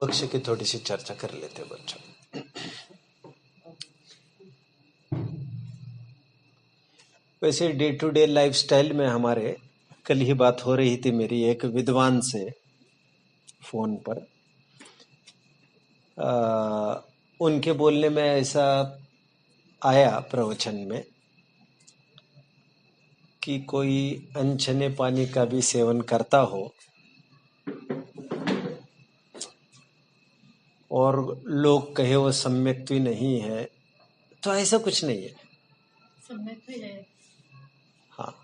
पक्ष की थोड़ी सी चर्चा कर लेते हैं बच्चों। वैसे डे टू डे लाइफस्टाइल में हमारे कल ही बात हो रही थी मेरी एक विद्वान से फोन पर। उनके बोलने में ऐसा आया प्रवचन में कि कोई अनछने पानी का भी सेवन करता हो और लोग कहे वो सम्यक्त्व नहीं है, तो ऐसा कुछ नहीं है। सम्यक्त्व है। हाँ,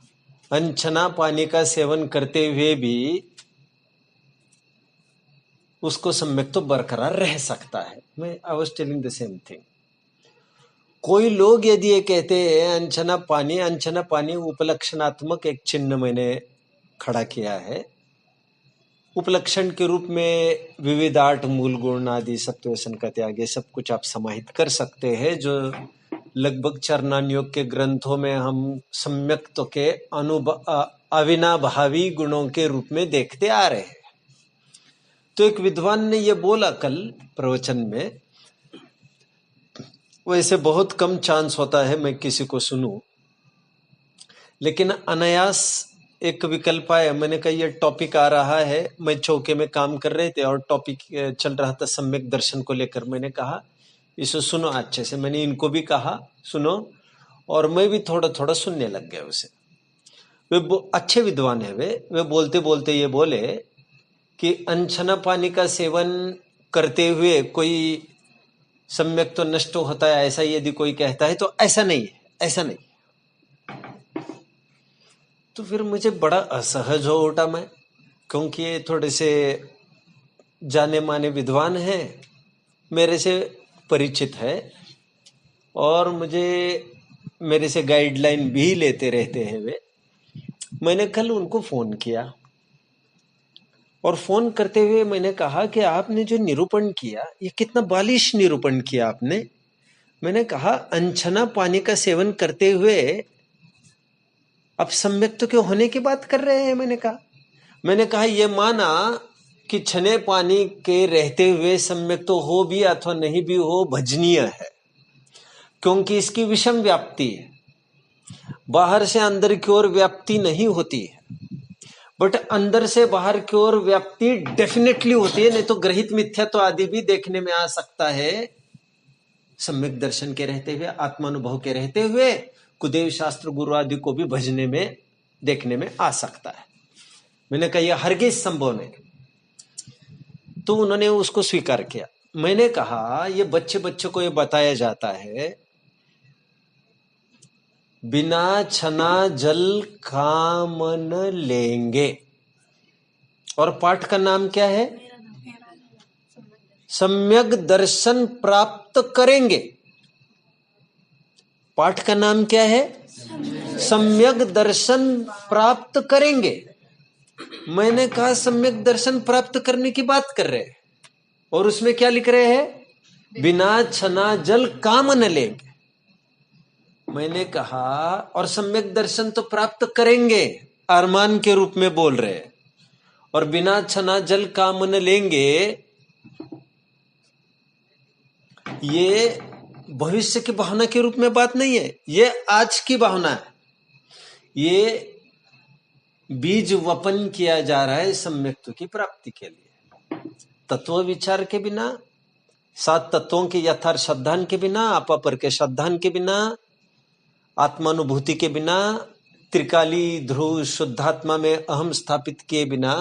अनछना पानी का सेवन करते हुए भी उसको सम्यक्त्व बरकरार रह सकता है। मैं I was telling the same thing. कोई लोग यदि ये कहते हैं अनछना पानी उपलक्षणात्मक एक चिन्ह मैंने खड़ा किया है। उपलक्षण के रूप में विविध आठ मूल गुण आदि सत्व का त्याग ये सब कुछ आप समाहित कर सकते हैं, जो लगभग चरणान योग के ग्रंथों में हम सम्यक्त्व के अविनाभावी गुणों के रूप में देखते आ रहे हैं। तो एक विद्वान ने ये बोला कल प्रवचन में, वैसे बहुत कम चांस होता है मैं किसी को सुनूं, लेकिन अनायास एक विकल्प आया। मैंने कहा ये टॉपिक आ रहा है, मैं चौके में काम कर रहे थे और टॉपिक चल रहा था सम्यक दर्शन को लेकर। मैंने कहा इसे सुनो अच्छे से। मैंने इनको भी कहा सुनो, और मैं भी थोड़ा थोड़ा सुनने लग गया उसे। वे अच्छे विद्वान है। वे बोलते बोलते ये बोले कि अनछना पानी का सेवन करते हुए कोई सम्यक तो नष्ट होता है, ऐसा यदि कोई कहता है तो ऐसा नहीं है, ऐसा नहीं। तो फिर मुझे बड़ा असहज हो उठा मैं, क्योंकि ये थोड़े से जाने माने विद्वान हैं, मेरे से परिचित है और मुझे मेरे से गाइडलाइन भी लेते रहते हैं वे। मैंने कल उनको फोन किया और फोन करते हुए मैंने कहा कि आपने जो निरूपण किया ये कितना बालिश निरूपण किया आपने। मैंने कहा अनछना पानी का सेवन करते हुए अब सम्यक्त्व के होने की बात कर रहे हैं। मैंने कहा ये माना कि छने पानी के रहते हुए सम्यक्त्व हो भी अथवा नहीं भी हो भजनीय है, क्योंकि इसकी विषम व्याप्ति है, बाहर से अंदर की ओर व्याप्ति नहीं होती है, बट अंदर से बाहर की ओर व्याप्ति डेफिनेटली होती है। नहीं तो ग्रहित मिथ्यात्व आदि भी देखने में आ सकता है। सम्यक दर्शन के रहते हुए, आत्मानुभव के रहते हुए कुदेव शास्त्र गुरु आदि को भी भजने में देखने में आ सकता है। मैंने कहा यह हरगिज संभव नहीं। तो उन्होंने उसको स्वीकार किया। मैंने कहा ये बच्चे को ये बताया जाता है बिना छना जल कामन लेंगे, और पाठ का नाम क्या है? सम्यक दर्शन प्राप्त करेंगे। पाठ का नाम क्या है? सम्यक दर्शन प्राप्त करेंगे। मैंने कहा सम्यक दर्शन प्राप्त करने की बात कर रहे हैं, और उसमें क्या लिख रहे हैं? बिना छना जल काम न लेंगे। मैंने कहा और सम्यक दर्शन तो प्राप्त करेंगे, अरमान के रूप में बोल रहे हैं, और बिना छना जल काम न लेंगे ये भविष्य की भावना के रूप में बात नहीं है, ये आज की भावना है। ये बीज वपन किया जा रहा है सम्यक्त्व की प्राप्ति के लिए। तत्व विचार के बिना, 7 तत्वों के यथार्थ श्रद्धान के बिना, अपापर के श्रद्धान के बिना, आत्मानुभूति के बिना, त्रिकाली ध्रुव शुद्धात्मा में अहम स्थापित किए बिना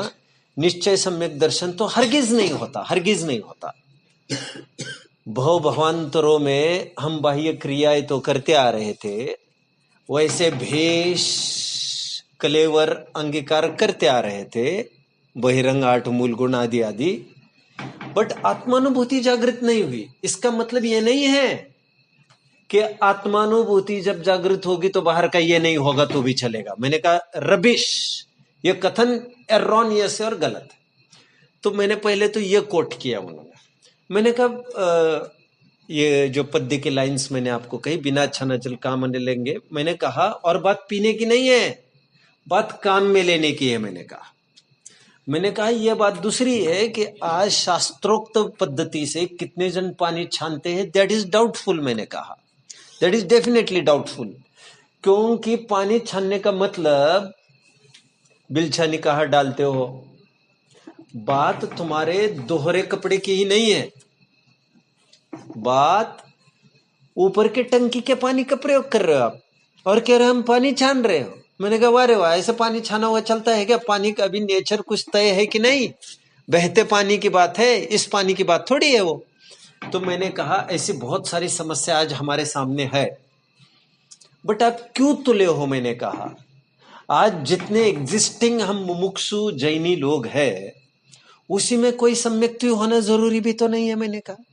निश्चय सम्यक दर्शन तो हरगिज नहीं होता, हरगिज नहीं होता। भव भवांतरों में हम बाह्य क्रियाएं तो करते आ रहे थे, वैसे भेष कलेवर अंगीकार करते आ रहे थे, बहिरंग 8 मूल गुण आदि आदि, बट आत्मानुभूति जागृत नहीं हुई। इसका मतलब ये नहीं है कि आत्मानुभूति जब जागृत होगी तो बाहर का ये नहीं होगा तो भी चलेगा। मैंने कहा रबिश, ये कथन एरोनियस और गलत है। तो मैंने पहले तो ये कोट किया उन्होंने। मैंने कहा ये जो पद्य की लाइंस मैंने आपको कही, बिना छना जल काम न लेंगे, मैंने कहा और बात पीने की नहीं है, बात काम में लेने की है। मैंने कहा मैंने कहा यह बात दूसरी है कि आज शास्त्रोक्त पद्धति से कितने जन पानी छानते हैं, दैट इज डाउटफुल। मैंने कहा दैट इज डेफिनेटली डाउटफुल, क्योंकि पानी छानने का मतलब बिलछा निकाह डालते हो। बात तुम्हारे दोहरे कपड़े की ही नहीं है, बात ऊपर के टंकी के पानी का प्रयोग कर रहे हो आप, और कह रहे हो हम पानी छान रहे हो। मैंने कहा वाह रे वाह, ऐसे पानी छाना हुआ चलता है क्या? पानी का अभी नेचर कुछ तय है कि नहीं? बहते पानी की बात है, इस पानी की बात थोड़ी है वो। तो मैंने कहा ऐसी बहुत सारी समस्या आज हमारे सामने है, बट आप क्यों तुले हो? मैंने कहा आज जितने एग्जिस्टिंग हम मुमुक्षु जैनी लोग हैं, उसी में कोई सम्यक्ति होना जरूरी भी तो नहीं है। मैंने कहा,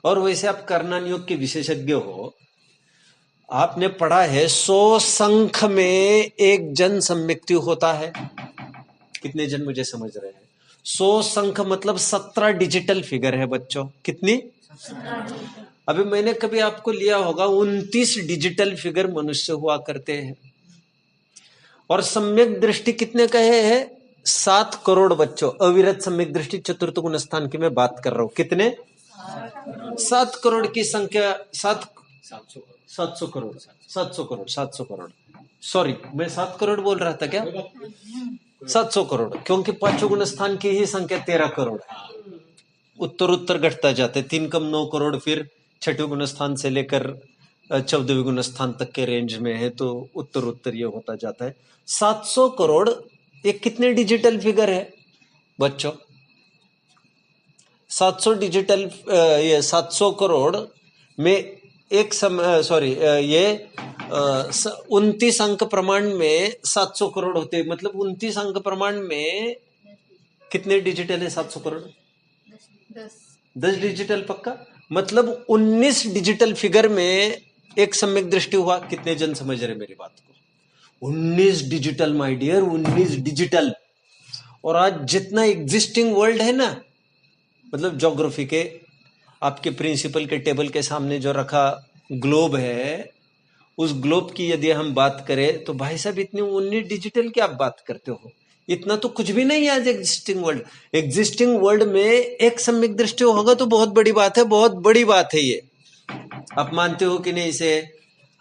और वैसे आप कर्णन योग के विशेषज्ञ हो, आपने पढ़ा है 100 संख में एक जन सम्यक्ति होता है। कितने जन मुझे समझ रहे हैं? 100 संख मतलब 17 डिजिटल फिगर है बच्चों। कितनी? अभी मैंने कभी आपको लिया होगा 29 डिजिटल फिगर मनुष्य हुआ करते हैं, और सम्यक दृष्टि कितने कहे हैं? 7 करोड़ बच्चों। अविरत सम्यक दृष्टि चतुर्थ गुण स्थान की मैं बात कर रहा हूं। कितने? 7 करोड़ की संख्या। 700 करोड़ 700 करोड़, सॉरी मैं 7 करोड़ बोल रहा था क्या? 700 करोड़, क्योंकि पांचों गुण स्थान की ही संख्या 13 करोड़ है। उत्तर उत्तर घटता जाता है, 3 कम 9 करोड़, फिर छठे गुण स्थान से लेकर 14वें गुण स्थान तक के रेंज में है, तो उत्तर उत्तर ये होता जाता है। 700 करोड़ एक कितने डिजिटल फिगर है बच्चों? 700 डिजिटल, ये 700 करोड़ में एक सॉरी ये 29 अंक प्रमाण में 700 करोड़ होते हैं। मतलब 29 अंक प्रमाण में कितने डिजिटल है? 700 करोड़ 10 डिजिटल पक्का। मतलब 19 डिजिटल फिगर में एक सम्यक दृष्टि हुआ। कितने जन समझ रहे मेरी बात को? 19 डिजिटल माय डियर, 19 डिजिटल। और आज जितना एग्जिस्टिंग वर्ल्ड है ना, मतलब ज्योग्राफी के आपके प्रिंसिपल के टेबल के सामने जो रखा ग्लोब है, उस ग्लोब की यदि हम बात करें तो भाई साहब इतने 19 डिजिटल की आप बात करते हो, इतना तो कुछ भी नहीं है आज एग्जिस्टिंग वर्ल्ड। एग्जिस्टिंग वर्ल्ड में एक सम्यक दृष्टि होगा तो बहुत बड़ी बात है, बहुत बड़ी बात है ये। आप मानते हो कि नहीं इसे?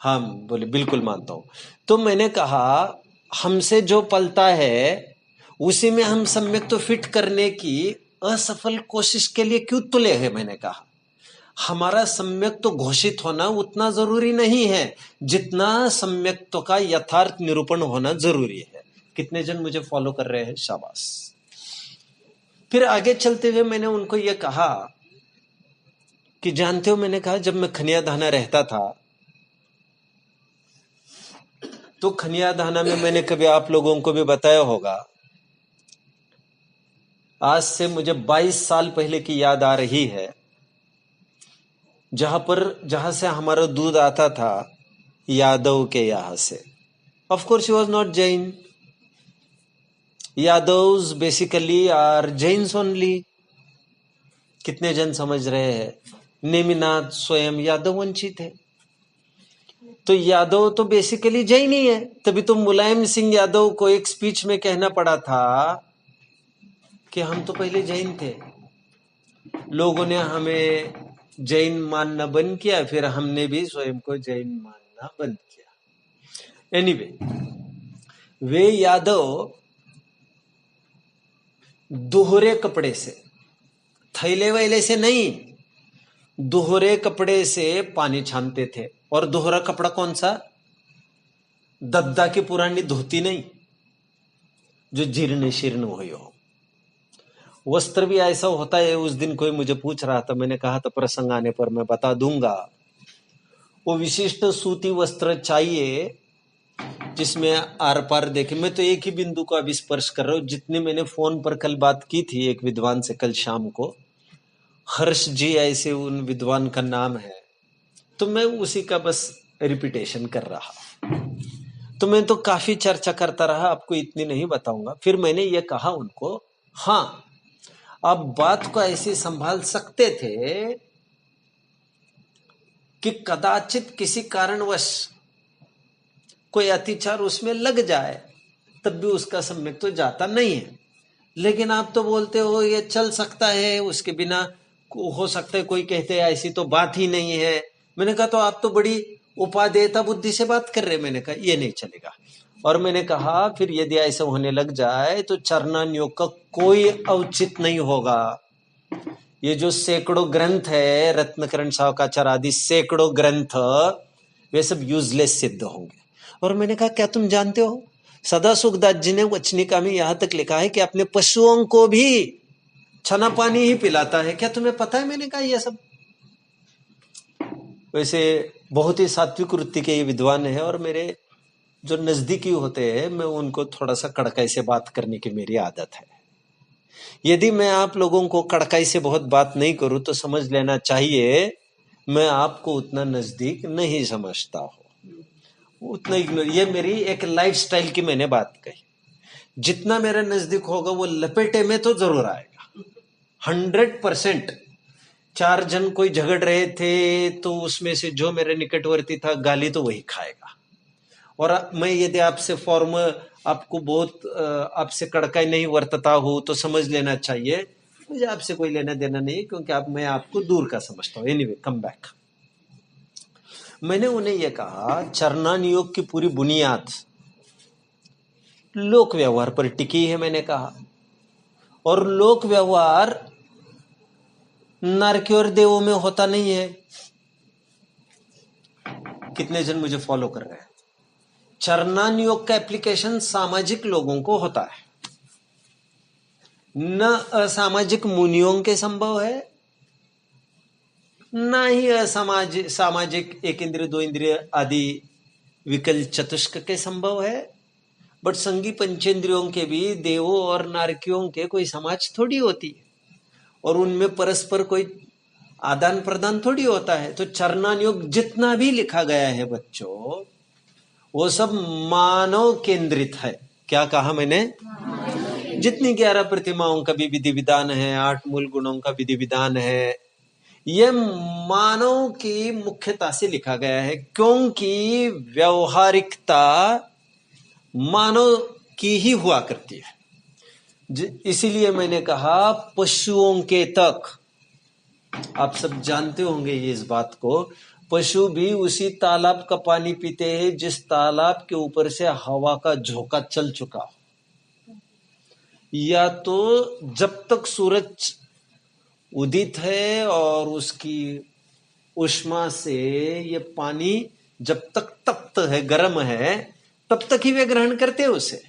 हाँ बोले बिल्कुल मानता हूं। तो मैंने कहा हमसे जो पलता है उसी में हम सम्यक तो फिट करने की असफल कोशिश के लिए क्यों तुले हैं? मैंने कहा हमारा सम्यक तो घोषित होना उतना जरूरी नहीं है जितना सम्यक्त्व का यथार्थ निरूपण होना जरूरी है। कितने जन मुझे फॉलो कर रहे हैं? शाबाश। फिर आगे चलते हुए मैंने उनको यह कहा कि जानते हो, मैंने कहा जब मैं खनिया धाना रहता था तो खनिया धाना में मैंने कभी आप लोगों को भी बताया होगा, आज से मुझे 22 साल पहले की याद आ रही है, जहां से हमारा दूध आता था यादव के यहां से। Of course he was not Jain, Yadavs basically are Jains only. कितने जन समझ रहे हैं? नेमिनाथ स्वयं यादववंशी थे, तो यादव तो बेसिकली जैन ही है। तभी तो मुलायम सिंह यादव को एक स्पीच में कहना पड़ा था कि हम तो पहले जैन थे, लोगों ने हमें जैन मानना बंद किया, फिर हमने भी स्वयं को जैन मानना बंद किया। एनीवे, वे यादव दोहरे कपड़े से, थैले वैले से नहीं, दोहरे कपड़े से पानी छानते थे। और दोहरा कपड़ा कौन सा? दद्दा की पुरानी धोती नहीं जो जीर्ण शीर्ण हुई हो। वस्त्र भी ऐसा होता है, उस दिन कोई मुझे पूछ रहा था, मैंने कहा था प्रसंग आने पर मैं बता दूंगा। वो विशिष्ट सूती वस्त्र चाहिए जिसमें आर पार देखे। मैं तो एक ही बिंदु को अभी स्पर्श कर रहा हूं। जितने मैंने फोन पर कल बात की थी एक विद्वान से कल शाम को, हर्ष जी ऐसे उन विद्वान का नाम है, तो मैं उसी का बस रिपीटेशन कर रहा। तो मैं तो काफी चर्चा करता रहा, आपको इतनी नहीं बताऊंगा। फिर मैंने ये कहा उनको, हाँ आप बात को ऐसे संभाल सकते थे कि कदाचित किसी कारणवश कोई अतिचार उसमें लग जाए, तब भी उसका सम्यक तो जाता नहीं है। लेकिन आप तो बोलते हो ये चल सकता है, उसके बिना हो सकता है, कोई कहते हैं ऐसी तो बात ही नहीं है। मैंने कहा तो आप तो बड़ी उपादेयता बुद्धि से बात कर रहे हैं। मैंने कहा ये नहीं चलेगा। और मैंने कहा फिर यदि ऐसा होने लग जाए तो चरणान योग का कोई औचित नहीं होगा। ये जो सैकड़ों ग्रंथ है, रत्नकरण सावकाचार आदि सैकड़ों ग्रंथ, वे सब यूजलेस सिद्ध होंगे। और मैंने कहा क्या तुम जानते हो, सदा सुखदास जी ने वचनिका में यहां तक लिखा है कि अपने पशुओं को भी छना पानी ही पिलाता है। क्या तुम्हें पता है? मैंने कहा यह सब। वैसे बहुत ही सात्विक वृत्ति के ये विद्वान है, और मेरे जो नजदीकी होते हैं मैं उनको थोड़ा सा कड़काई से बात करने की मेरी आदत है। यदि मैं आप लोगों को कड़काई से बहुत बात नहीं करूं तो समझ लेना चाहिए मैं आपको उतना नजदीक नहीं समझता हो, उतना इग्नोर। ये मेरी एक लाइफस्टाइल की मैंने बात कही। जितना मेरा नजदीक होगा वो लपेटे में तो जरूर आएगा 100%। 4 जन कोई झगड़ रहे थे तो उसमें से जो मेरे निकटवर्ती था गाली तो वही खाएगा। और मैं यदि आपसे आपको बहुत आपसे कड़काई नहीं वर्तता हूं तो समझ लेना चाहिए मुझे आपसे कोई लेना देना नहीं, क्योंकि मैं आपको दूर का समझता हूं। Anyway come back. मैंने उन्हें यह कहा चरणान योग की पूरी बुनियाद लोक व्यवहार पर टिकी है। मैंने कहा, और लोक व्यवहार नर की और देवों में होता नहीं है। कितने जन मुझे फॉलो कर रहे हैं? चरणान योग का एप्लीकेशन सामाजिक लोगों को होता है, न असामाजिक मुनियों के संभव है, न ही सामाजिक 1 इंद्रिय 2 इंद्रिय आदि विकल चतुष्क के संभव है। बट संगी पंचेंद्रियों के भी देवों और नारकियों के कोई समाज थोड़ी होती है, और उनमें परस्पर कोई आदान प्रदान थोड़ी होता है। तो चरणान योग जितना भी लिखा गया है बच्चों, वो सब मानव केंद्रित है। क्या कहा मैंने? जितनी 11 प्रतिमाओं का भी विधि विधान है, 8 मूल गुणों का विधि विधान है, यह मानव की मुख्यता से लिखा गया है, क्योंकि व्यवहारिकता मानव की ही हुआ करती है। इसीलिए मैंने कहा पशुओं के तक, आप सब जानते होंगे ये इस बात को, पशु भी उसी तालाब का पानी पीते हैं जिस तालाब के ऊपर से हवा का झोंका चल चुका हो। या तो जब तक सूरज उदित है और उसकी उष्मा से ये पानी जब तक तप्त है, गर्म है, तब तक ही वे ग्रहण करते हैं उसे,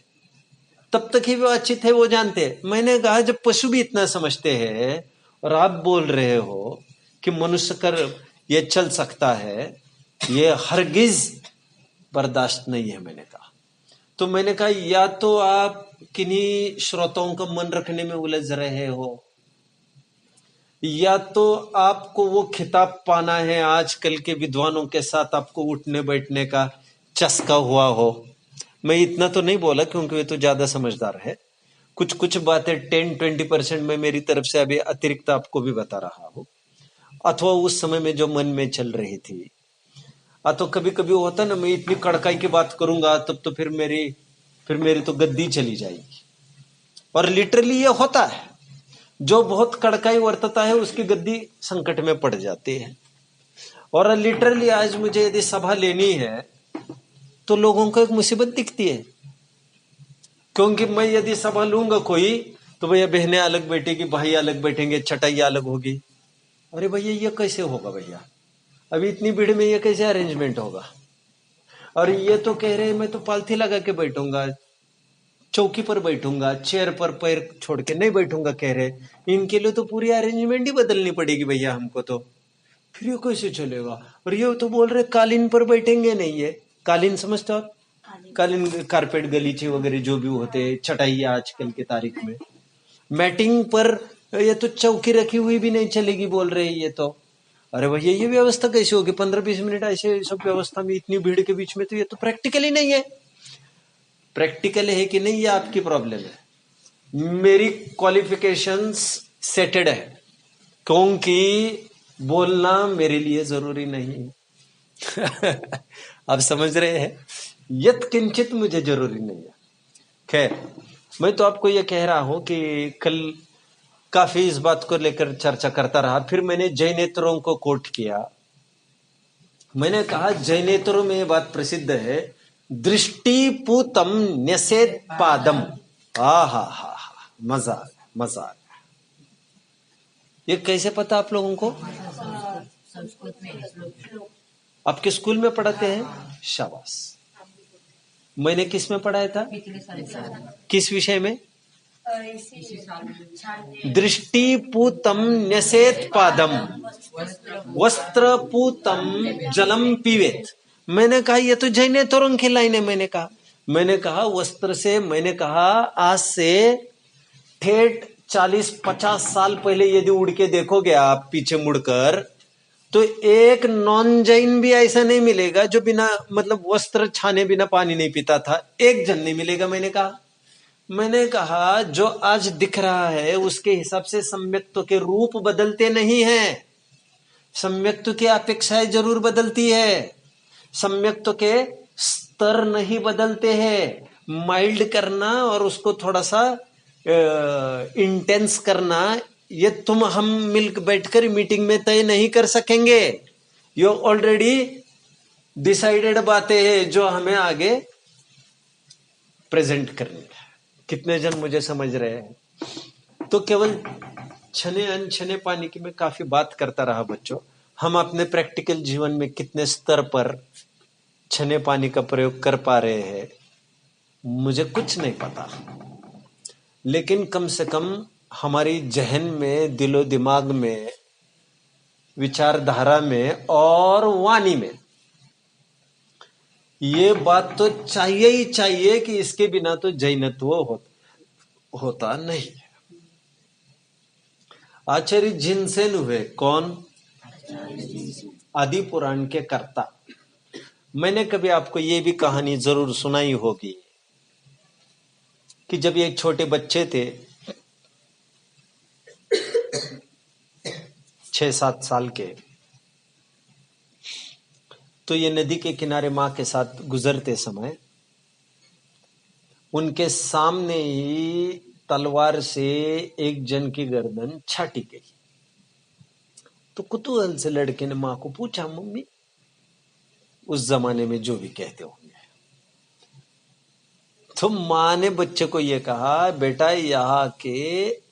तब तक ही वे अचित है, वो जानते हैं। मैंने कहा जब पशु भी इतना समझते हैं और आप बोल रहे हो कि मनुष्य कर ये चल सकता है, ये हरगिज बर्दाश्त नहीं है। मैंने कहा तो मैंने कहा या तो आप किन्हीं श्रोताओं का मन रखने में उलझ रहे हो, या तो आपको वो खिताब पाना है, आजकल के विद्वानों के साथ आपको उठने बैठने का चस्का हुआ हो। मैं इतना तो नहीं बोला क्योंकि वे तो ज्यादा समझदार है। कुछ कुछ बातें 10-20% में मेरी तरफ से अभी अतिरिक्त आपको भी बता रहा हूं, अथवा उस समय में जो मन में चल रही थी। तो कभी कभी होता ना, मैं इतनी कड़काई की बात करूंगा तब तो फिर मेरी तो गद्दी चली जाएगी। और लिटरली ये होता है, जो बहुत कड़काई वर्तता है उसकी गद्दी संकट में पड़ जाती है। और लिटरली आज मुझे यदि सभा लेनी है तो लोगों को एक मुसीबत दिखती है, क्योंकि मैं यदि सभा लूंगा कोई तो भैया बहनें अलग बैठेगी, भाई अलग बैठेंगे, चटाई अलग होगी। अरे भैया ये कैसे होगा भैया, अभी इतनी भीड़ में ये कैसे अरेंजमेंट होगा? और ये तो कह रहे हैं मैं तो पालथी लगा के बैठूंगा, चौकी पर बैठूंगा, चेयर पर पैर छोड़ के नहीं बैठूंगा कह रहे। इनके लिए तो पूरी अरेंजमेंट ही बदलनी पड़ेगी भैया हमको, तो फिर ये कैसे चलेगा? और ये तो बोल रहे कालीन पर बैठेंगे नहीं। है कालीन समझते हो आप? कालीन कारपेट गलीचे वगैरह जो भी होते हैं, चटाई आजकल के तारीख में मैटिंग पर, ये तो चौकी रखी हुई भी नहीं चलेगी बोल रहे ये तो। अरे भैया ये व्यवस्था कैसे होगी 15-20 मिनट ऐसे सब व्यवस्था में इतनी भीड़ के बीच में? तो ये तो प्रैक्टिकल ही नहीं है। प्रैक्टिकल है कि नहीं ये आपकी प्रॉब्लम है। मेरी क्वालिफिकेशंस सेटेड है, क्योंकि बोलना मेरे लिए जरूरी नहीं आप समझ रहे हैं, यत किंचित मुझे जरूरी नहीं है। खैर, मैं तो आपको ये कह रहा हूं कि कल काफी इस बात को लेकर चर्चा करता रहा, फिर मैंने जैनेतरों को कोट किया। मैंने कहा जैनेतरों में ये बात प्रसिद्ध है, दृष्टि पूतम न्यसेत पादम। हा, मजा आ गया, मजा आ गया। ये कैसे पता आप लोगों को? संस्कृत में आपके स्कूल में पढ़ाते हैं? शाबाश। मैंने किस में पढ़ाया था? किस विषय में? दृष्टि पूतम न्यसेत पादम वस्त्र पूतम जलम पीवेत। मैंने कहा ये तो जैनेतरों की लाइन है। मैंने कहा वस्त्र से, मैंने कहा आज से ठेठ 40-50 साल पहले यदि उड़ के देखोगे आप पीछे मुड़कर, तो एक नॉन जैन भी ऐसा नहीं मिलेगा जो बिना मतलब वस्त्र छाने बिना पानी नहीं पीता था। एक जन नहीं मिलेगा। मैंने कहा जो आज दिख रहा है उसके हिसाब से सम्यक्त्व के रूप बदलते नहीं हैं। सम्यक्त्व की अपेक्षाएं जरूर बदलती है, सम्यक्त्व के स्तर नहीं बदलते हैं। माइल्ड करना और उसको थोड़ा सा इंटेंस करना, ये तुम हम मिलकर बैठकर मीटिंग में तय नहीं कर सकेंगे। ये ऑलरेडी डिसाइडेड बातें हैं जो हमें आगे प्रेजेंट करनी है। कितने जन मुझे समझ रहे हैं? तो केवल छने अनछने पानी की मैं काफी बात करता रहा बच्चों। हम अपने प्रैक्टिकल जीवन में कितने स्तर पर छने पानी का प्रयोग कर पा रहे हैं मुझे कुछ नहीं पता, लेकिन कम से कम हमारी जहन में, दिलो दिमाग में, विचारधारा में और वाणी में ये बात तो चाहिए ही चाहिए कि इसके बिना तो जैनत्व होता नहीं है। आचार्य जिनसेन हुए कौन? आदि पुराण के कर्ता। मैंने कभी आपको ये भी कहानी जरूर सुनाई होगी कि जब ये छोटे बच्चे थे 6-7 साल के, तो ये नदी के किनारे मां के साथ गुजरते समय उनके सामने ही तलवार से एक जन की गर्दन छाटी गई। तो कुतूहल से लड़के ने मां को पूछा, मम्मी, उस जमाने में जो भी कहते होंगे, तो मां ने बच्चे को यह कहा, बेटा यहाँ के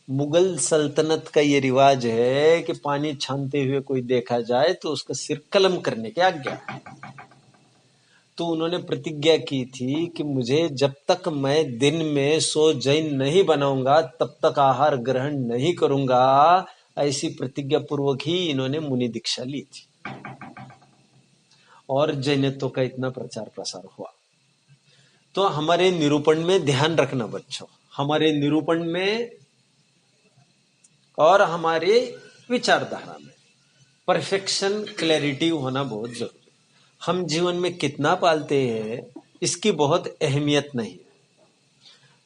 मुगल सल्तनत का ये रिवाज है कि पानी छानते हुए कोई देखा जाए तो उसका सिर कलम करने की आज्ञा है। तो उन्होंने प्रतिज्ञा की थी कि मुझे जब तक मैं दिन में 100 जैन नहीं बनाऊंगा तब तक आहार ग्रहण नहीं करूंगा। ऐसी प्रतिज्ञा पूर्वक ही इन्होंने मुनि दीक्षा ली थी और जैनत्व का इतना प्रचार प्रसार हुआ। तो हमारे निरूपण में ध्यान रखना बच्चों, हमारे निरूपण में और हमारे विचारधारा में परफेक्शन, क्लैरिटी होना बहुत जरूरी। हम जीवन में कितना पालते हैं इसकी बहुत अहमियत नहीं है,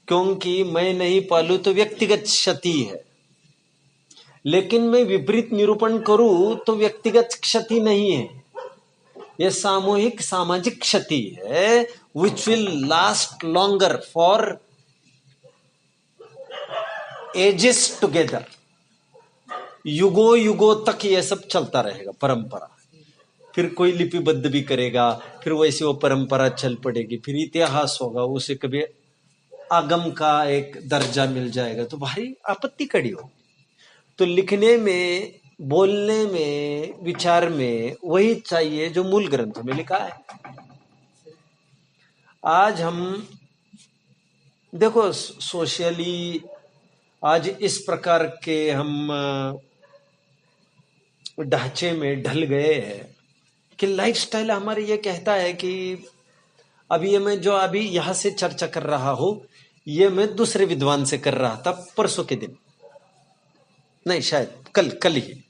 क्योंकि मैं नहीं पालू तो व्यक्तिगत क्षति है, लेकिन मैं विपरीत निरूपण करूं तो व्यक्तिगत क्षति नहीं है, यह सामूहिक सामाजिक क्षति है, which will last longer for ages together. युगों युगों तक यह सब चलता रहेगा, परंपरा। फिर कोई लिपिबद्ध भी करेगा, फिर वैसे वो परंपरा चल पड़ेगी, फिर इतिहास होगा, उसे कभी आगम का एक दर्जा मिल जाएगा तो भारी आपत्ति खड़ी होगी। तो लिखने में, बोलने में, विचार में वही चाहिए जो मूल ग्रंथों में लिखा है। आज हम देखो सोशली आज इस प्रकार के हम ढांचे में ढल गए हैं कि लाइफस्टाइल हमारे ये कहता है कि अभी ये मैं जो अभी यहां से चर्चा कर रहा हूं ये मैं दूसरे विद्वान से कर रहा था परसों के दिन, नहीं शायद कल ही।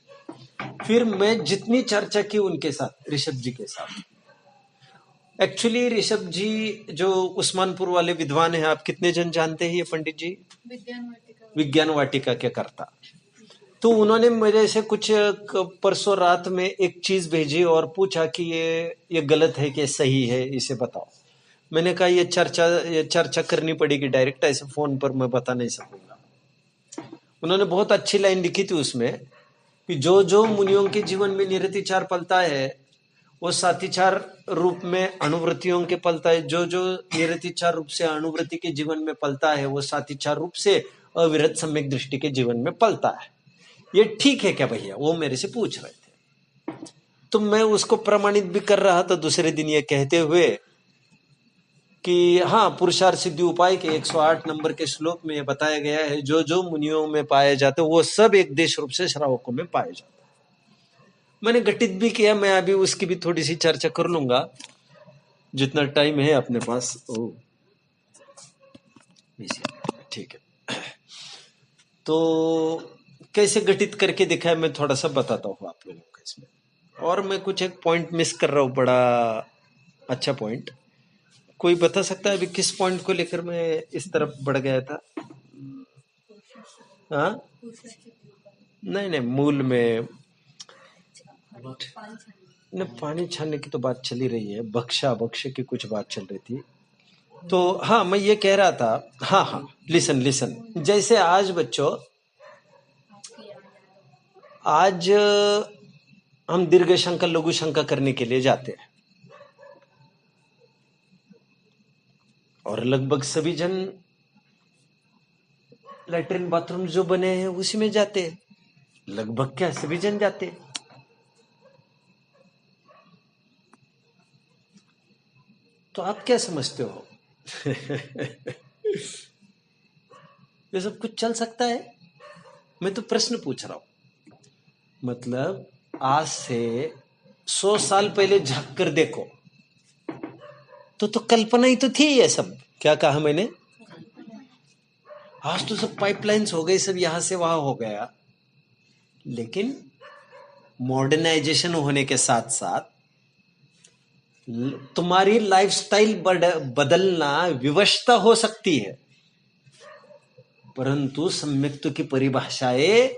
फिर मैं जितनी चर्चा की उनके साथ, ऋषभ जी के साथ, एक्चुअली ऋषभ जी जो उस्मानपुर वाले विद्वान हैं, आप कितने जन जानते हैं ये पंडित जी? विज्ञान वाटिका के कर्ता। तो उन्होंने मेरे से कुछ परसों रात में एक चीज भेजी और पूछा कि ये गलत है कि सही है, इसे बताओ। मैंने कहा ये चर्चा करनी पड़ेगी डायरेक्ट, ऐसे फोन पर मैं बता नहीं सकूंगा। उन्होंने बहुत अच्छी लाइन लिखी थी उसमें कि जो जो मुनियों के जीवन में निरतिचार पलता है वो सातिचार रूप में अणुवृत्तियों के पलता है, जो जो निरतिचार रूप से अणुवृत्ति के जीवन में पलता है वो सातिचार रूप से अविरत सम्यक दृष्टि के जीवन में पलता है। ये ठीक है क्या भैया? वो मेरे से पूछ रहे थे। तो मैं उसको प्रमाणित भी कर रहा था दूसरे दिन ये कहते हुए कि हाँ, पुरुषार्थ सिद्धि उपाय के 108 नंबर के श्लोक में बताया गया है जो जो मुनियों में पाए जाते वो सब एक देश रूप से श्रावकों में पाए जाते। मैंने घटित भी किया, मैं अभी उसकी भी थोड़ी सी चर्चा कर लूंगा जितना टाइम है अपने पास। ठीक है, तो कैसे घटित करके दिखाया मैं थोड़ा सा बताता हूँ आप लोगों को इसमें। और मैं कुछ एक पॉइंट मिस कर रहा हूँ, बड़ा अच्छा पॉइंट। कोई बता सकता है अभी किस पॉइंट को लेकर मैं इस तरफ बढ़ गया था? हाँ, नहीं नहीं, मूल में न, पानी छानने की तो बात चली रही है, भक्ष की कुछ बात चल रही थी। तो हाँ, मैं ये कह रहा था, हाँ, लिसन, जैसे आज बच्चों, आज हम दीर्घ शंका लघु शंका करने के लिए जाते हैं और लगभग सभी जन लैट्रिन बाथरूम जो बने हैं उसी में जाते हैं। लगभग क्या, सभी जन जाते हैं। तो आप क्या समझते हो? ये सब कुछ चल सकता है? मैं तो प्रश्न पूछ रहा हूं। मतलब आज से 100 साल पहले झांक कर देखो तो कल्पना ही तो थी ये सब। क्या कहा मैंने? आज तो सब पाइपलाइंस हो गए, सब यहां से वहां हो गया। लेकिन मॉडर्नाइजेशन होने के साथ साथ तुम्हारी लाइफस्टाइल बदलना विवशता हो सकती है, परंतु सम्यक्त्व की परिभाषाएं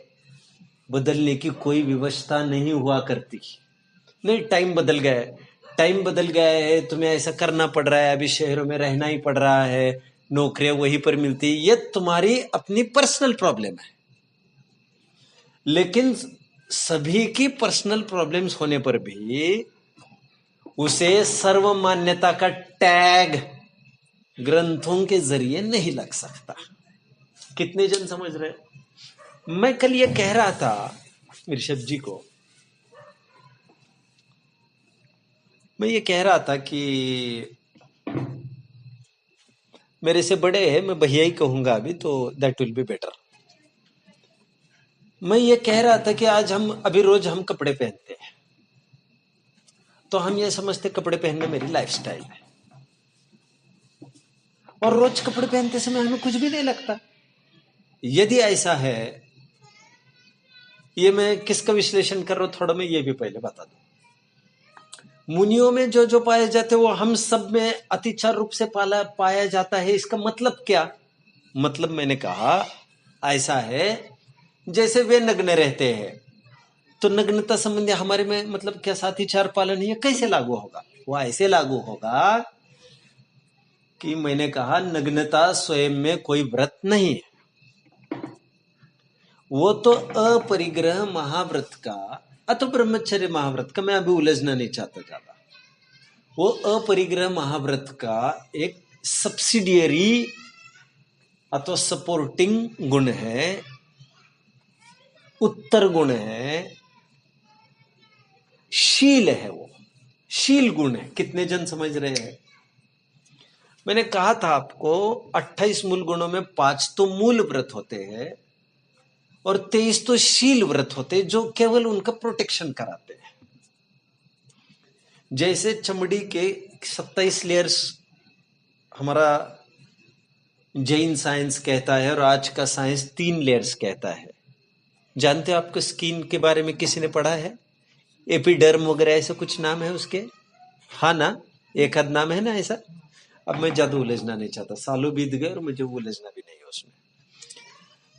बदलने की कोई विवशता नहीं हुआ करती। नहीं, टाइम बदल गया है, तुम्हें ऐसा करना पड़ रहा है, अभी शहरों में रहना ही पड़ रहा है, नौकरियां वहीं पर मिलती, ये तुम्हारी अपनी पर्सनल प्रॉब्लम है। लेकिन सभी की पर्सनल प्रॉब्लम्स होने पर भी उसे सर्वमान्यता का टैग ग्रंथों के जरिए नहीं लग सकता। कितने जन समझ रहे? मैं कल ये कह रहा था ऋषभ जी को, मैं ये कह रहा था कि मेरे से बड़े हैं, मैं भैया ही कहूंगा अभी, तो दैट विल बी बेटर। मैं ये कह रहा था कि आज हम अभी रोज हम कपड़े पहनते हैं तो हम ये समझते कपड़े पहनना मेरी लाइफस्टाइल है, और रोज कपड़े पहनते समय हमें कुछ भी नहीं लगता। यदि ऐसा है, ये मैं किसका विश्लेषण कर रहा हूं थोड़ा मैं ये भी पहले बता दूं। मुनियों में जो जो पाए जाते वो हम सब में अतिचार रूप से पाया जाता है। इसका मतलब क्या? मतलब मैंने कहा ऐसा है जैसे वे नग्न रहते हैं तो नग्नता संबंधी हमारे में मतलब क्या सातिचार पालन ये कैसे लागू होगा? वो ऐसे लागू होगा कि मैंने कहा नग्नता स्वयं में कोई व्रत नहीं है, वो तो अपरिग्रह महाव्रत का अथवा ब्रह्मचर्य महाव्रत का, मैं अभी उलझना नहीं चाहता ज्यादा, वो अपरिग्रह महाव्रत का एक सब्सिडियरी अथवा सपोर्टिंग गुण है, उत्तर गुण है, शील है, वो शील गुण है। कितने जन समझ रहे हैं? मैंने कहा था आपको 28 मूल गुणों में 5 तो मूल व्रत होते हैं और 23 तो शील व्रत होते हैं जो केवल उनका प्रोटेक्शन कराते हैं। जैसे चमड़ी के 27 लेयर्स हमारा जैन साइंस कहता है और आज का साइंस 3 लेयर्स कहता है। जानते हो आपको स्किन के बारे में किसी ने पढ़ा है? एपिडर्म वगैरह ऐसे कुछ नाम है उसके? हाँ ना, एक आध नाम है ना ऐसा। अब मैं ज्यादा उलझना नहीं चाहता, सालों बीत गए और मुझे उलझना भी नहीं है उसमें।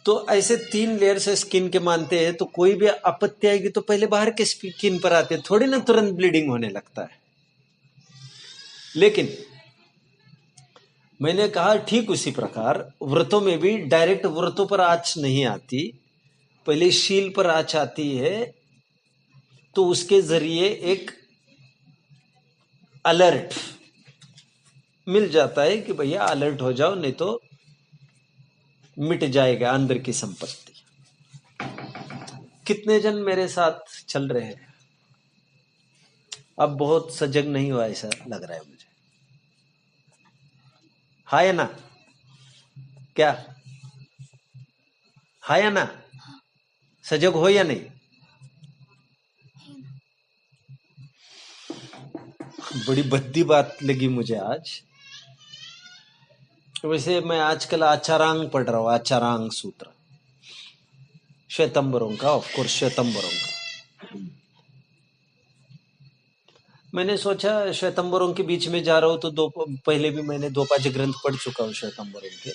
तो ऐसे 3 लेयर से स्किन के मानते हैं, तो कोई भी आपत्ति आएगी तो पहले बाहर के स्किन पर आते, थोड़ी ना तुरंत ब्लीडिंग होने लगता है। लेकिन मैंने कहा ठीक उसी प्रकार व्रतों में भी डायरेक्ट व्रतों पर आँच नहीं आती, पहले शील पर आँच आती है, तो उसके जरिए एक अलर्ट मिल जाता है कि भैया अलर्ट हो जाओ, नहीं तो मिट जाएगा अंदर की संपत्ति। कितने जन मेरे साथ चल रहे हैं? अब बहुत सजग नहीं हुआ ऐसा लग रहा है मुझे। हाँ या ना? क्या हाँ या ना? सजग हो या नहीं? बड़ी भद्दी बात लगी मुझे आज। वैसे मैं आजकल आचारांग पढ़ रहा हूं, आचारांग सूत्र श्वेतंबरों का, ऑफ कोर्स श्वेतंबरों का। मैंने सोचा श्वेतंबरों के बीच में जा रहा हूं तो पहले भी मैंने 2-5 ग्रंथ पढ़ चुका हूं श्वेतंबरों के,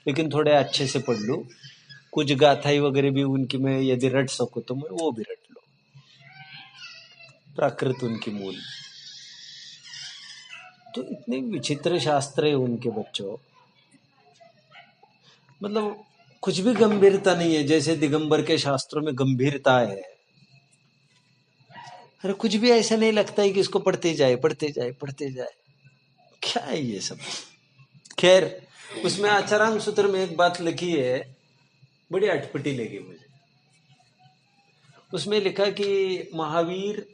लेकिन थोड़े अच्छे से पढ़ लूं। कुछ गाथाई वगैरह भी उनकी मैं यदि रट सकूं तो मैं वो भी रट लूं, प्राकृत उनकी मूल। तो इतने विचित्र शास्त्र है उनके बच्चों, मतलब कुछ भी गंभीरता नहीं है। जैसे दिगंबर के शास्त्रों में गंभीरता है, अरे कुछ भी ऐसा नहीं लगता है कि इसको पढ़ते जाए पढ़ते जाए पढ़ते जाए। क्या है ये सब? खैर, उसमें आचारांग सूत्र में एक बात लिखी है, बड़ी अटपटी लगी मुझे। उसमें लिखा कि महावीर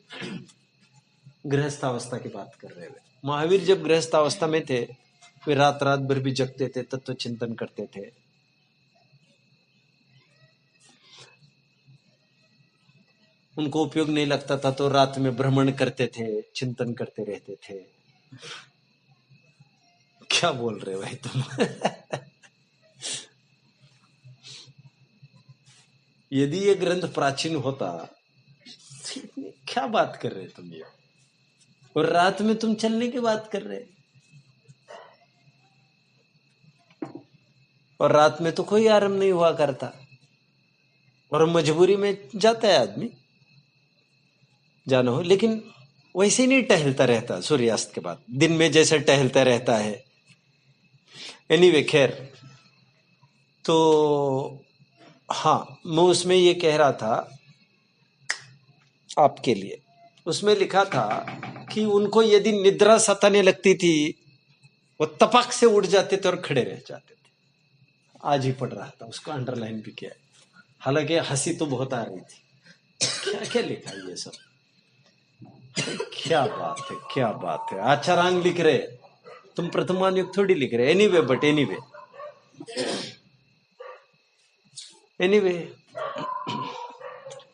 गृहस्थावस्था की बात कर रहे हैं। महावीर जब गृहस्थावस्था में थे, वे रात रात भर भी जगते थे, तत्व चिंतन करते थे। उनको उपयोग नहीं लगता था तो रात में भ्रमण करते थे, चिंतन करते रहते थे। क्या बोल रहे हो भाई तुम? यदि ये ग्रंथ प्राचीन होता, क्या बात कर रहे तुम ये? और रात में तुम चलने की बात कर रहे, और रात में तो कोई आराम नहीं हुआ करता, और मजबूरी में जाता है आदमी, जाना हो, लेकिन वैसे ही नहीं टहलता रहता सूर्यास्त के बाद, दिन में जैसे टहलता रहता है। एनीवे, खैर, तो हाँ, मैं उसमें ये कह रहा था आपके लिए, उसमें लिखा था कि उनको यदि निद्रा सताने लगती थी, वो तपक से उठ जाते थे और खड़े रह जाते थे। आज ही पढ़ रहा था, उसको अंडरलाइन भी किया है, हालांकि हंसी तो बहुत आ रही थी। क्या क्या लिखा है ये सब? क्या बात है, क्या बात है। आचारांग लिख रहे, तुम प्रथमानुग थोड़ी लिख रहे। एनीवे, बट एनीवे,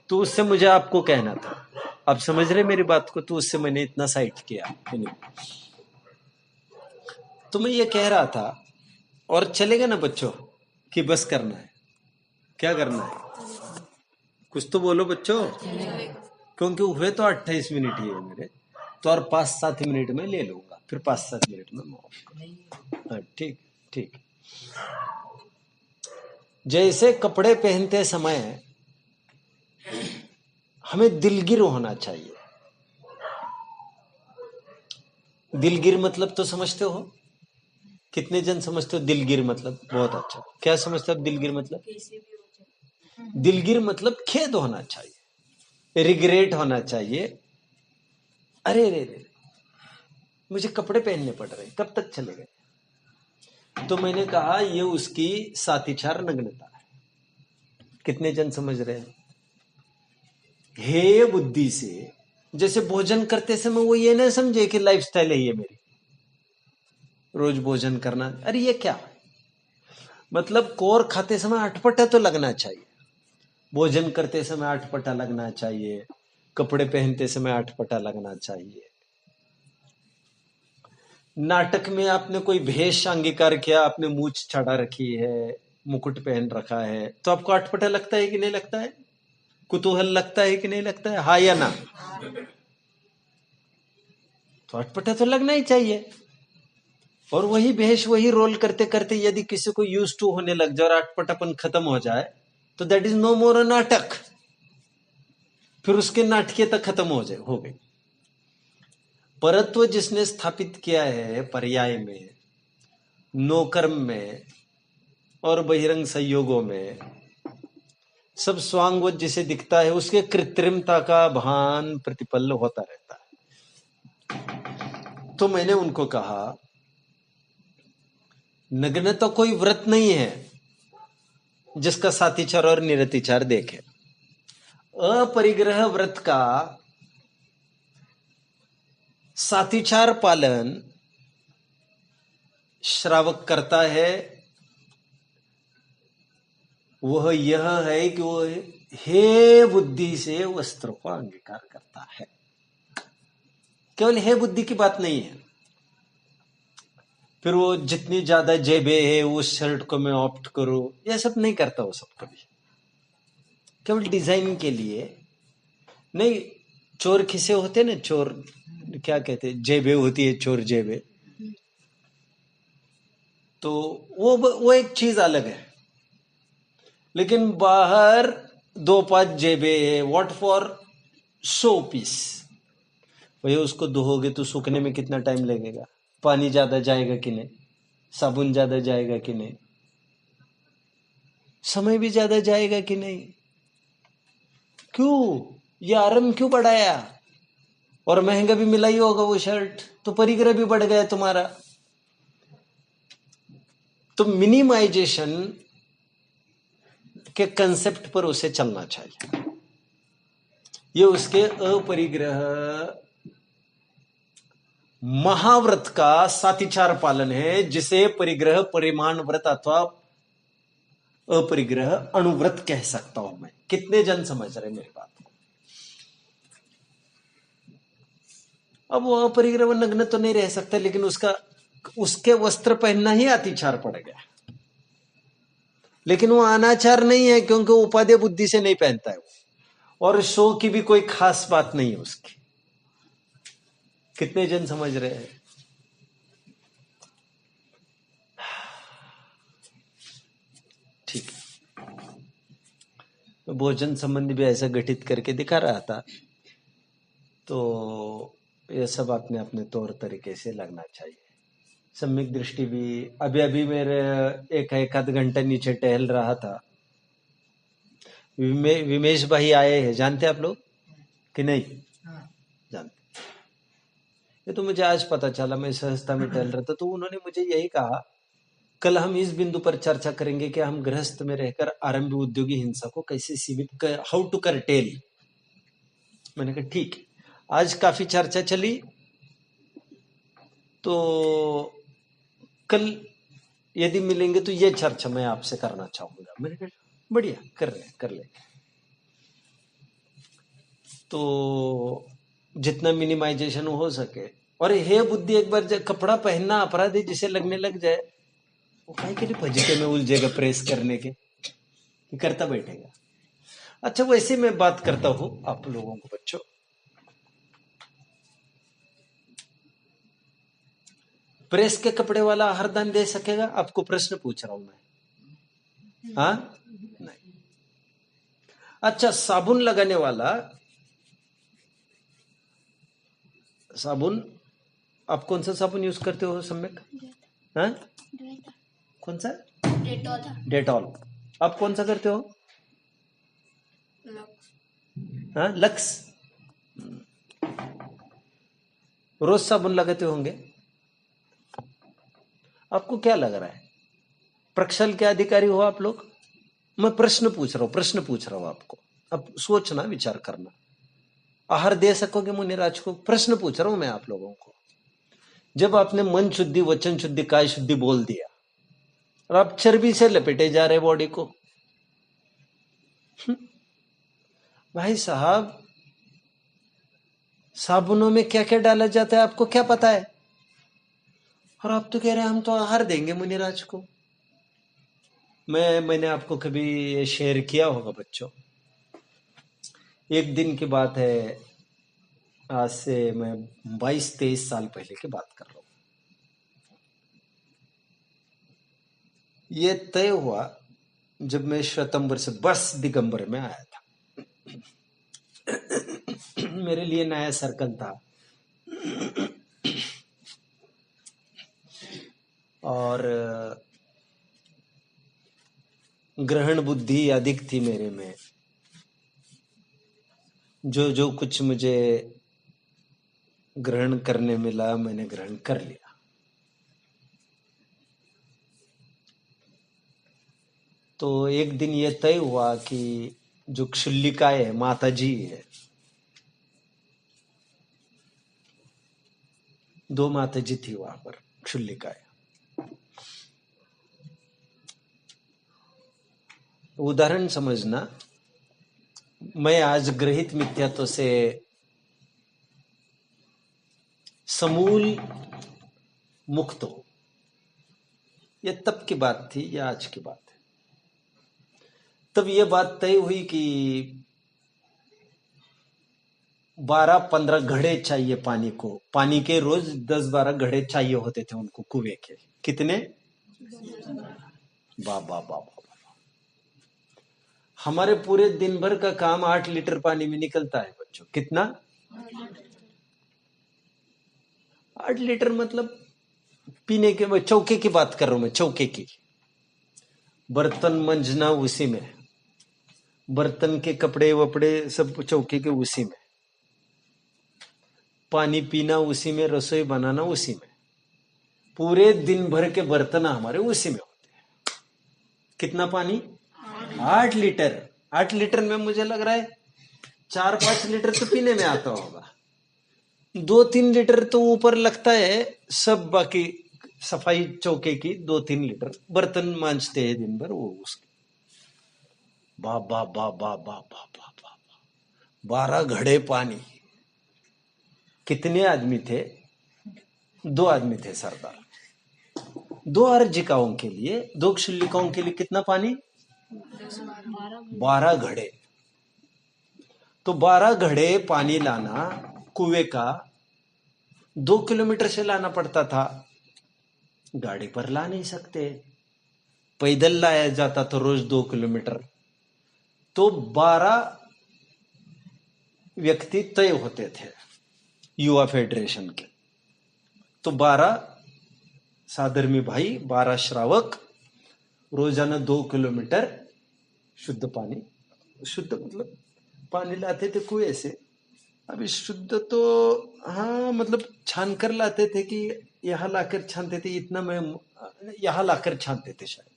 तो उससे मुझे आपको कहना था, आप समझ रहे मेरी बात को, तो उससे मैंने इतना साइट किया। तो मैं ये कह रहा था, और चलेगा ना बच्चों कि बस करना है? क्या करना है? कुछ तो बोलो बच्चों, क्योंकि हुए तो 28 मिनट ही है मेरे, तो और 5-7 मिनट में ले लूंगा, फिर 5-7 मिनट में। ठीक ठीक। जैसे कपड़े पहनते समय हमें दिलगिर होना चाहिए। दिलगिर मतलब तो समझते हो? कितने जन समझते हो दिलगिर मतलब? बहुत अच्छा। क्या समझते हो दिलगिर मतलब? दिलगिर मतलब खेद होना चाहिए, रिग्रेट होना चाहिए। अरे रे रे, मुझे कपड़े पहनने पड़ रहे, कब तक चलेगा? तो मैंने कहा ये उसकी सातिचार नग्नता है। कितने जन समझ रहे हैं? हे बुद्धि से, जैसे भोजन करते समय वो ये ना समझे कि लाइफस्टाइल है ये मेरी, रोज भोजन करना। अरे ये क्या मतलब? कोर खाते समय अटपटा तो लगना चाहिए, भोजन करते समय अटपटा लगना चाहिए, कपड़े पहनते समय अटपटा लगना चाहिए। नाटक में आपने कोई भेष अंगीकार किया, आपने मूछ चढ़ा रखी है, मुकुट पहन रखा है, तो आपको अटपटा लगता है कि नहीं लगता है? कुतूहल लगता है कि नहीं लगता है? हाँ या ना? तो अटपटा तो लगना ही चाहिए। और वही भेष, वही रोल करते करते यदि किसी को यूज टू होने लग जाए और अटपटापन खत्म हो जाए, तो दैट इज नो मोर अ नाटक। फिर उसके नाटकीयता खत्म हो गई। परत्व जिसने स्थापित किया है पर्याय में, नोकर्म में और बहिरंग संयोगों में सब स्वांगवत जिसे दिखता है उसके कृत्रिमता का भान प्रतिपल होता रहता है। तो मैंने उनको कहा, नग्न तो कोई व्रत नहीं है जिसका सातिचार और निरतिचार देखे। अपरिग्रह व्रत का सातिचार पालन श्रावक करता है। वह यह है कि वह हे बुद्धि से वस्त्र को अंगीकार करता है। केवल हे बुद्धि की बात नहीं है। फिर वो जितनी ज्यादा जेबे है उस शर्ट को मैं ऑप्ट करूं, यह सब नहीं करता वो सब कभी। केवल डिजाइन के लिए नहीं। चोर खिसे होते ना, चोर क्या कहते, जेबे होती है, चोर जेबे। तो वो एक चीज अलग है। लेकिन बाहर 2-5 जेबे है, व्हाट फॉर शो पीस। भैया उसको धोओगे तो सूखने में कितना टाइम लगेगा? पानी ज्यादा जाएगा कि नहीं? साबुन ज्यादा जाएगा कि नहीं? समय भी ज्यादा जाएगा कि नहीं? क्यों ये आरंभ क्यों बढ़ाया? और महंगा भी मिला ही होगा वो शर्ट, तो परिग्रह भी बढ़ गया तुम्हारा। तो मिनिमाइजेशन के कंसेप्ट पर उसे चलना चाहिए। ये उसके अपरिग्रह महाव्रत का सातिचार पालन है, जिसे परिग्रह परिमाण व्रत अथवा अपरिग्रह अणुव्रत कह सकता हूं मैं। कितने जन समझ रहे मेरी बात को? अब वो अपरिग्रह नग्न तो नहीं रह सकता, लेकिन उसके वस्त्र पहनना ही अतिचार पड़ गया। लेकिन वो अनाचार नहीं है, क्योंकि उपादेय बुद्धि से नहीं पहनता है वो, और शो की भी कोई खास बात नहीं है उसकी। कितने जन समझ रहे हैं? ठीक है। भोजन संबंधी भी ऐसा गठित करके दिखा रहा था। तो ये सब अपने अपने तौर तरीके से लगना चाहिए। सम्यक दृष्टि भी अभी मेरे एक आध घंटा नीचे टहल रहा था। विमेश भाई आए हैं, जानते आप लोग कि नहीं? जानते। ये तो मुझे आज पता चला, मैं सहजता में टहल रहा था तो उन्होंने मुझे यही कहा, कल हम इस बिंदु पर चर्चा करेंगे कि हम गृहस्थ में रहकर आरंभी उद्योगी हिंसा को कैसे सीमित हाउ टू करटेल। मैंने कहा ठीक है। आज काफी चर्चा चली, तो कल यदि मिलेंगे तो ये चर्चा मैं आपसे करना चाहूंगा। मैंने कहा बढ़िया, कर ले। तो जितना मिनिमाइजेशन हो सके। और हे बुद्धि, एक बार जब कपड़ा पहनना अपराधी जिसे लगने लग जाए, वो काहे के लिए भजके में उलझेगा प्रेस करने के, कि करता बैठेगा। अच्छा, वैसे मैं बात करता हूं आप लोगों को। बच्चों, प्रेस के कपड़े वाला आहार दान दे सकेगा? आपको प्रश्न पूछ रहा हूं मैं। हाँ? नहीं। अच्छा, साबुन लगाने वाला, साबुन, आप कौन सा साबुन यूज करते हो सम्यक? हाँ? कौन सा? डेटॉल। आप कौन सा करते हो? हाँ, लक्स। रोज साबुन लगाते होंगे। आपको क्या लग रहा है, प्रक्षल के अधिकारी हो आप लोग? मैं प्रश्न पूछ रहा हूं आपको। अब सोचना, विचार करना। आहार दे सकोगे मुनिराज को? प्रश्न पूछ रहा हूं मैं आप लोगों को। जब आपने मन शुद्धि, वचन शुद्धि, काय शुद्धि बोल दिया और आप चर्बी से लपेटे जा रहे बॉडी को, भाई साहब, साबुनों में क्या क्या डाला जाता है आपको क्या पता है? और आप तो कह रहे हैं हम तो आहार देंगे मुनिराज को। मैंने आपको कभी ये शेयर किया होगा बच्चों। एक दिन की बात है, आज से मैं 22-23 साल पहले की बात कर रहा हूं। ये तय हुआ जब मैं श्वेतंबर से बस दिगंबर में आया था। मेरे लिए नया सर्कल था। और ग्रहण बुद्धि अधिक थी मेरे में। जो जो कुछ मुझे ग्रहण करने मिला मैंने ग्रहण कर लिया। तो एक दिन ये तय हुआ कि जो क्षुल्लिकाएं है, माता जी है, 2 माता जी थी वहां पर क्षुल्लिकाएं। उदाहरण समझना, मैं आज ग्रहित मिथ्यात्व से समूल मुक्त हूं, ये तब की बात थी या आज की बात है। तब ये बात तय हुई कि 12-15 घड़े चाहिए पानी को, पानी के रोज 10-12 घड़े चाहिए होते थे उनको कुएं के। कितने? बाबा बाबा, हमारे पूरे दिन भर का काम 8 लीटर पानी में निकलता है बच्चों। कितना? 8 लीटर मतलब पीने के, चौके की बात कर रहा हूं मैं, चौके की। बर्तन मंजना उसी में, बर्तन के कपड़े वपड़े सब चौके के उसी में, पानी पीना उसी में, रसोई बनाना उसी में, पूरे दिन भर के बर्तन हमारे उसी में होते हैं। कितना पानी? 8 लीटर। 8 लीटर में मुझे लग रहा है 4-5 लीटर तो पीने में आता होगा, 2-3 लीटर तो ऊपर लगता है सब, बाकी सफाई चौके की 2-3 लीटर, बर्तन मांजते हैं दिन भर वो उसके। बा बा बा बा बा बा बा बा 12 घड़े पानी। कितने आदमी थे? 2 आदमी थे सरदार। 2 अर्जिकाओं के लिए, 2 क्षुल्लिकाओं के लिए कितना पानी? 12 घड़े। तो 12 घड़े पानी लाना कुएं का 2 किलोमीटर से लाना पड़ता था, गाड़ी पर ला नहीं सकते, पैदल लाया जाता था रोज 2 किलोमीटर। तो 12 व्यक्ति तय होते थे युवा फेडरेशन के। तो 12 साधर्मी भाई, 12 श्रावक रोजाना 2 किलोमीटर शुद्ध पानी, शुद्ध मतलब पानी लाते थे कुएं से। अभी शुद्ध तो हाँ मतलब छान कर लाते थे कि यहां लाकर छानते थे, इतना मैं यहां लाकर छानते थे शायद।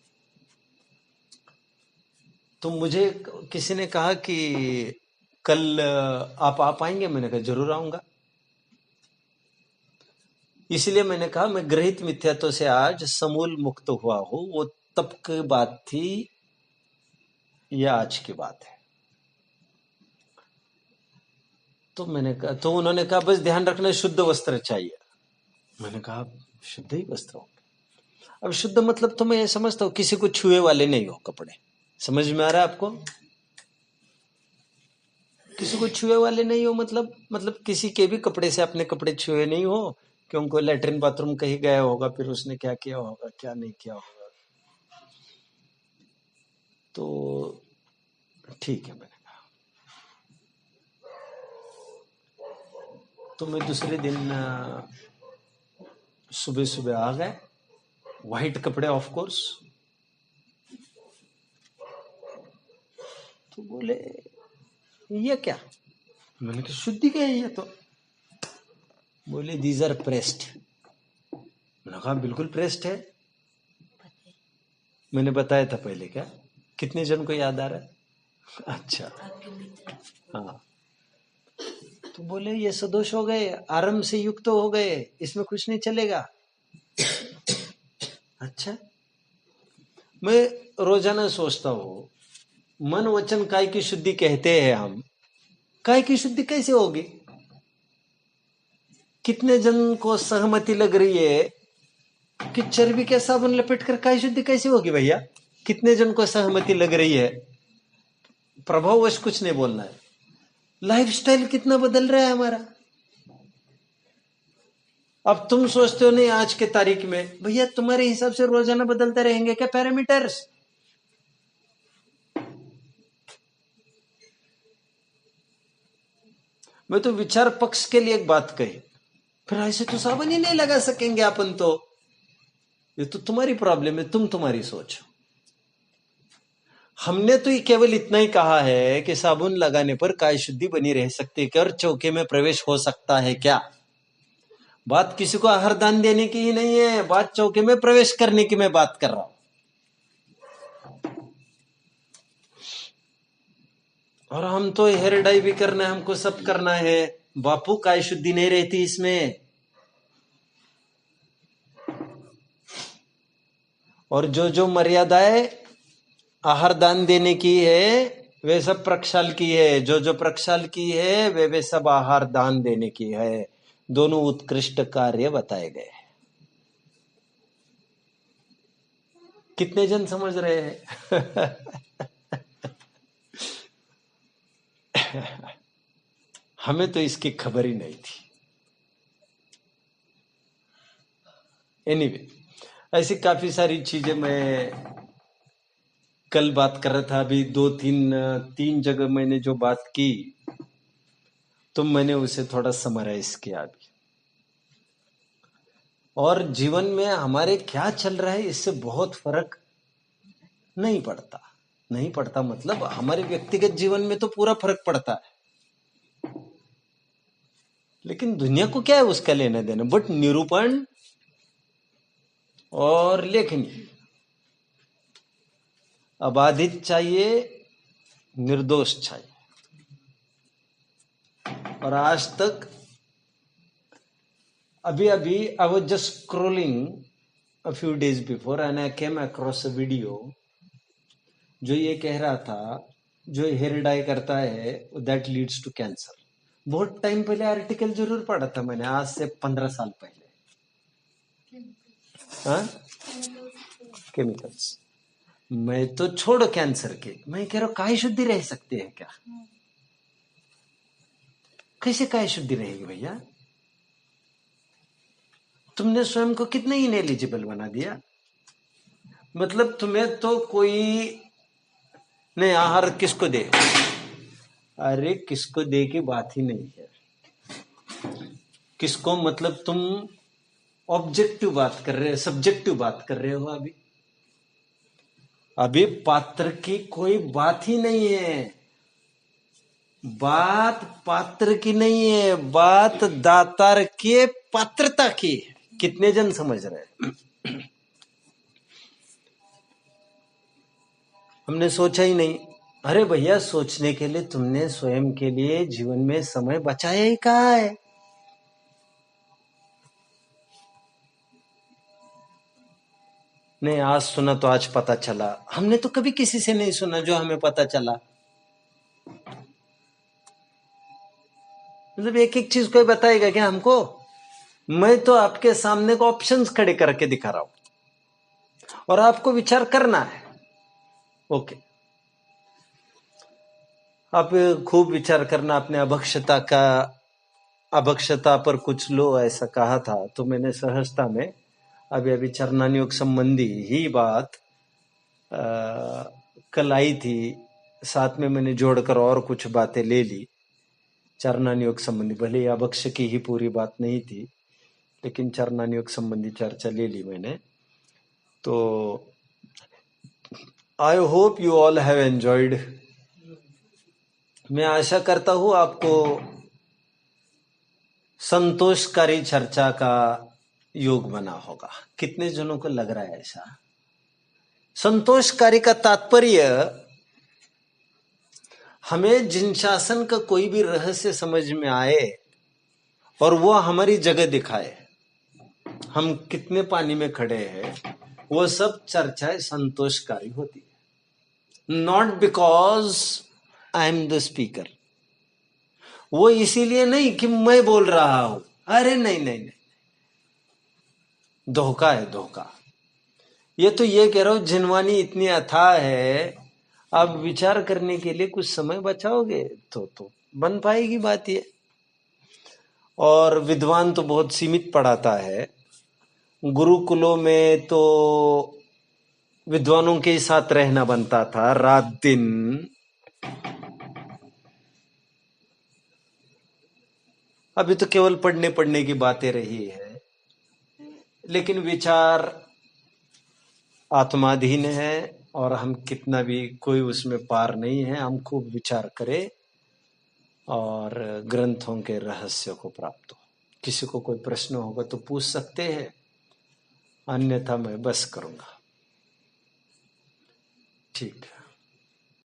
तो मुझे किसी ने कहा कि कल आप आ पाएंगे? मैंने कहा जरूर आऊंगा। इसलिए मैंने कहा मैं ग्रहित मिथ्यात्व से आज समूल मुक्त हुआ हूं। वो तब की बात थी या आज की बात है। तो मैंने कहा, तो उन्होंने कहा बस ध्यान रखना शुद्ध वस्त्र चाहिए। मैंने कहा शुद्ध ही वस्त्र हो। अब शुद्ध मतलब तो मैं ये समझता हूं किसी को छुए वाले नहीं हो कपड़े। समझ में आ रहा है आपको? किसी को छुए वाले नहीं हो मतलब किसी के भी कपड़े से अपने कपड़े छुए नहीं हो, कि उनको लेटरिन बाथरूम कहीं गया होगा, फिर उसने क्या किया होगा क्या नहीं किया होगा। तो ठीक है, मैंने कहा। तो मैं दूसरे दिन सुबह सुबह आ गए, व्हाइट कपड़े ऑफ कोर्स। तो बोले ये क्या? मैंने कहा शुद्धि क्या है ये तो। बोले दीज आर प्रेस्ड। मैंने कहा बिल्कुल प्रेस्ड है, मैंने बताया था पहले। क्या कितने जन को याद आ रहा है? अच्छा हाँ। तो बोले ये सदोष हो गए, आरंभ से युक्त हो गए, इसमें कुछ नहीं चलेगा। अच्छा, मैं रोजाना सोचता हूं मन वचन काय की शुद्धि कहते हैं हम, काय की शुद्धि कैसे होगी? कितने जन को सहमति लग रही है कि चर्बी के साबुन लपेट कर काय शुद्धि कैसे होगी भैया? कितने जन को सहमति लग रही है? प्रभाववश कुछ नहीं बोलना है। लाइफस्टाइल कितना बदल रहा है हमारा। अब तुम सोचते हो नहीं आज के तारीख में, भैया तुम्हारे हिसाब से रोजाना बदलते रहेंगे क्या पैरामीटर्स? मैं तो विचार पक्ष के लिए एक बात कही, फिर ऐसे तो साबुन ही नहीं लगा सकेंगे अपन तो। ये तो तुम्हारी प्रॉब्लम है, तुम तुम्हारी सोच। हमने तो ये केवल इतना ही कहा है कि साबुन लगाने पर काय शुद्धि बनी रह सकती है क्या, और चौके में प्रवेश हो सकता है क्या। बात किसी को आहार दान देने की ही नहीं है, बात चौके में प्रवेश करने की मैं बात कर रहा हूं। और हम तो हेयर डाई भी करना है, हमको सब करना है बापू, काय शुद्धि नहीं रहती इसमें। और जो जो मर्यादाएं आहार दान देने की है वे सब प्रक्षाल की है, जो जो प्रक्षाल की है वे सब आहार दान देने की है। दोनों उत्कृष्ट कार्य बताए गए हैं। कितने जन समझ रहे हैं? हमें तो इसकी खबर ही नहीं थी। एनीवे, ऐसी काफी सारी चीजें मैं कल बात कर रहा था। अभी तीन जगह मैंने जो बात की तो मैंने उसे थोड़ा समराइज किया अभी। और जीवन में हमारे क्या चल रहा है इससे बहुत फर्क नहीं पड़ता। नहीं पड़ता मतलब हमारे व्यक्तिगत जीवन में तो पूरा फर्क पड़ता है, लेकिन दुनिया को क्या है उसका लेना देना। बट निरूपण और लेखनी अबाधित चाहिए, निर्दोष चाहिए। और आज तक अभी I was just scrolling a few days before and I came across a video जो ये कह रहा था जो हेयर डाई करता है दैट लीड्स टू कैंसर। बहुत टाइम पहले आर्टिकल जरूर पढ़ा था मैंने, आज से 15 साल पहले। हाँ, केमिकल्स। मैं तो छोड़ो कैंसर के, मैं कह रहा हूं काय शुद्धि रह सकती है क्या? कैसे काय शुद्धि रहेगी भैया? तुमने स्वयं को कितना इनएलिजिबल बना दिया। मतलब तुम्हें तो कोई नहीं, आहार किसको दे, अरे किसको दे की बात ही नहीं है। किसको मतलब तुम ऑब्जेक्टिव बात कर रहे हो, सब्जेक्टिव बात कर रहे हो। अभी पात्र की कोई बात ही नहीं है। बात पात्र की नहीं है, बात दातार के पात्रता की। कितने जन समझ रहे हैं? हमने सोचा ही नहीं। अरे भैया, सोचने के लिए तुमने स्वयं के लिए जीवन में समय बचाया ही कहा है। नहीं, आज सुना तो आज पता चला। हमने तो कभी किसी से नहीं सुना जो हमें पता चला। मतलब एक एक चीज कोई बताएगा क्या हमको? मैं तो आपके सामने को ऑप्शंस खड़े करके दिखा रहा हूं और आपको विचार करना है। ओके, आप खूब विचार करना अपने अभक्षता पर। कुछ लोग ऐसा कहा था तो मैंने सहजता में अभी चरणान योग संबंधी ही बात कल आई थी, साथ में मैंने जोड़कर और कुछ बातें ले ली चरणान योग संबंधी। भले अभक्ष की ही पूरी बात नहीं थी, लेकिन चरणान योग संबंधी चर्चा ले ली मैंने। तो I hope you all have enjoyed. मैं आशा करता हूं आपको संतोषकारी चर्चा का योग बना होगा। कितने जनों को लग रहा है ऐसा? संतोषकारी का तात्पर्य हमें जिन शासन का कोई भी रहस्य समझ में आए और वो हमारी जगह दिखाए, हम कितने पानी में खड़े हैं, वो सब चर्चाएं संतोषकारी होती है। Not because I am the speaker, वो इसीलिए नहीं कि मैं बोल रहा हूं। अरे नहीं नहीं नहीं, धोखा है धोखा। ये तो ये कह रहा हूं जिनवानी इतनी अथाह है, आप विचार करने के लिए कुछ समय बचाओगे तो बन पाएगी बात ये। और विद्वान तो बहुत सीमित पढ़ाता है। गुरुकुलों में तो विद्वानों के साथ रहना बनता था रात दिन। अभी तो केवल पढ़ने की बातें रही है, लेकिन विचार आत्माधीन है और हम कितना भी, कोई उसमें पार नहीं है। हम खूब विचार करें और ग्रंथों के रहस्य को प्राप्त हो। किसी को कोई प्रश्न होगा तो पूछ सकते हैं, अन्यथा मैं बस करूंगा। ठीक है।